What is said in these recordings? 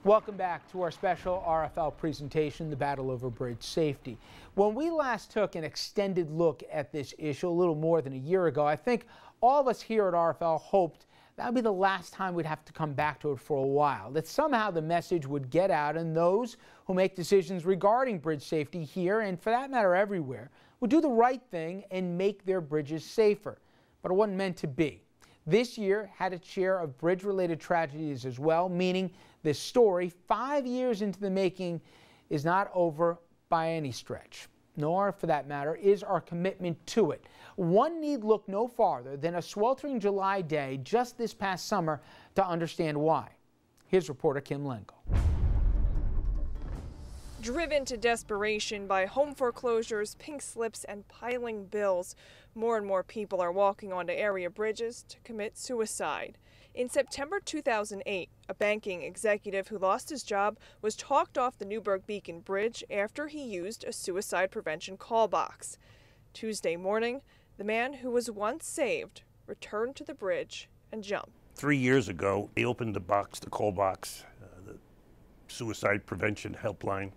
Welcome back to our special RFL presentation, The Battle Over Bridge Safety. When we last took an extended look at this issue a little more than a year ago, I think all of us here at RFL hoped that would be the last time we'd have to come back to it for a while, that somehow the message would get out and those who make decisions regarding bridge safety here, and for that matter everywhere, would do the right thing and make their bridges safer. But it wasn't meant to be. This year had its share of bridge-related tragedies as well, meaning this story, 5 years into the making, is not over by any stretch, nor, for that matter, is our commitment to it. One need look no farther than a sweltering July day just this past summer to understand why. Here's reporter Kim Lengel. Driven to desperation by home foreclosures, pink slips, and piling bills, more and more people are walking onto area bridges to commit suicide. In September 2008, a banking executive who lost his job was talked off the Newburgh-Beacon Bridge after he used a suicide prevention call box. Tuesday morning, the man who was once saved returned to the bridge and jumped. 3 years ago, he opened the call box, the suicide prevention helpline,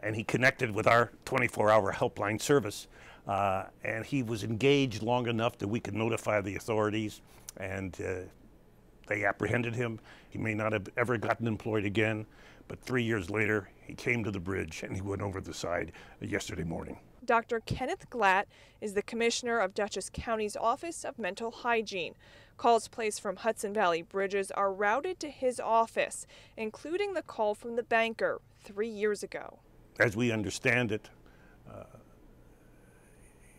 and he connected with our 24-hour helpline service. And he was engaged long enough that we could notify the authorities, and they apprehended him. He may not have ever gotten employed again, but 3 years later, he came to the bridge and he went over the side yesterday morning. Dr. Kenneth Glatt is the commissioner of Dutchess County's Office of Mental Hygiene. Calls placed from Hudson Valley bridges are routed to his office, including the call from the banker 3 years ago. As we understand it,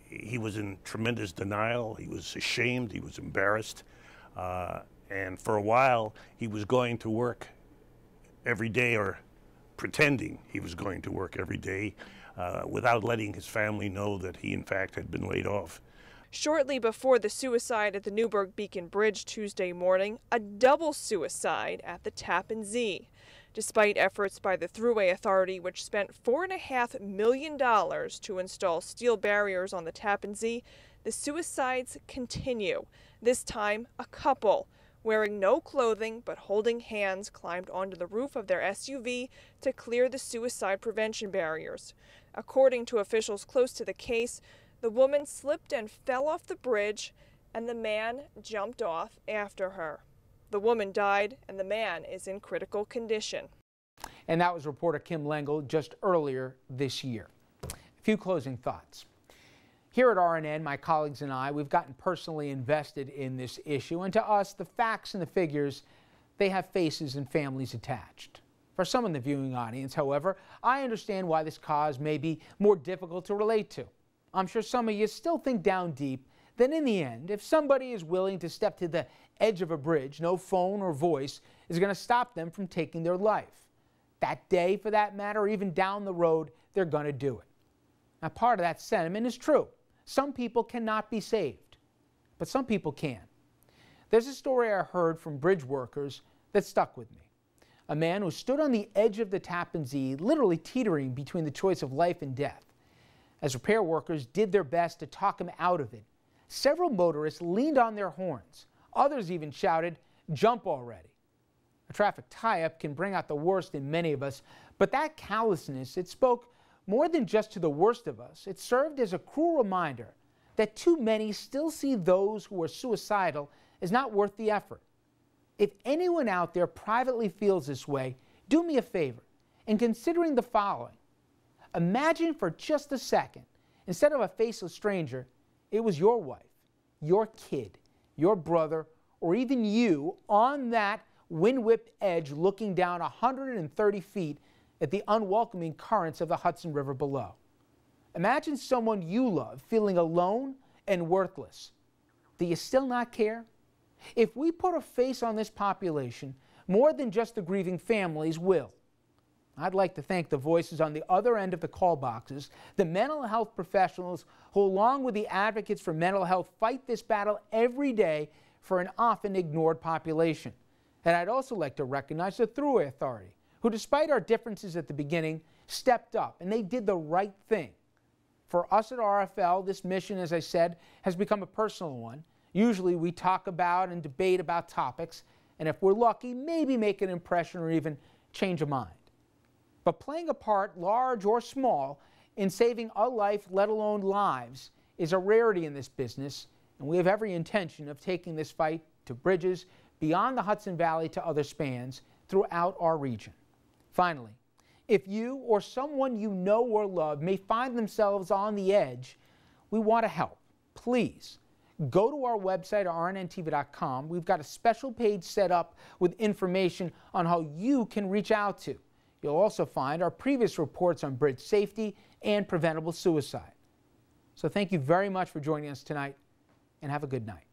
he was in tremendous denial. He was ashamed. He was embarrassed. And for a while, he was going to work every day, or pretending he was going to work every day, without letting his family know that he, in fact, had been laid off. Shortly before the suicide at the Newburgh-Beacon Bridge Tuesday morning, a double suicide at the Tappan Zee. Despite efforts by the Thruway Authority, which spent $4.5 million to install steel barriers on the Tappan Zee, the suicides continue. This time, a couple, wearing no clothing but holding hands, climbed onto the roof of their SUV to clear the suicide prevention barriers. According to officials close to the case, the woman slipped and fell off the bridge, and the man jumped off after her. The woman died, and the man is in critical condition. And that was reporter Kim Lengel just earlier this year. A few closing thoughts. Here at RNN, my colleagues and I, we've gotten personally invested in this issue, and to us, the facts and the figures, they have faces and families attached. For some in the viewing audience, however, I understand why this cause may be more difficult to relate to. I'm sure some of you still think down deep that in the end, if somebody is willing to step to the edge of a bridge, no phone or voice is going to stop them from taking their life. That day, for that matter, or even down the road, they're going to do it. Now, part of that sentiment is true. Some people cannot be saved, but some people can. There's a story I heard from bridge workers that stuck with me. A man who stood on the edge of the Tappan Zee, literally teetering between the choice of life and death. As repair workers did their best to talk him out of it, several motorists leaned on their horns. Others even shouted, "Jump already." A traffic tie-up can bring out the worst in many of us, but that callousness, it spoke more than just to the worst of us. It served as a cruel reminder that too many still see those who are suicidal as not worth the effort. If anyone out there privately feels this way, do me a favor in considering the following. Imagine for just a second, instead of a faceless stranger, it was your wife, your kid, your brother, or even you on that wind-whipped edge looking down 130 feet at the unwelcoming currents of the Hudson River below. Imagine someone you love feeling alone and worthless. Do you still not care? If we put a face on this population, more than just the grieving families will. I'd like to thank the voices on the other end of the call boxes, the mental health professionals who, along with the advocates for mental health, fight this battle every day for an often ignored population. And I'd also like to recognize the Thruway Authority, who, despite our differences at the beginning, stepped up, and they did the right thing. For us at RFL, this mission, as I said, has become a personal one. Usually we talk about and debate about topics, and if we're lucky, maybe make an impression or even change a mind. But playing a part, large or small, in saving a life, let alone lives, is a rarity in this business, and we have every intention of taking this fight to bridges beyond the Hudson Valley to other spans throughout our region. Finally, if you or someone you know or love may find themselves on the edge, we want to help. Please go to our website, rnntv.com. We've got a special page set up with information on how you can reach out to. You'll also find our previous reports on bridge safety and preventable suicide. So thank you very much for joining us tonight, and have a good night.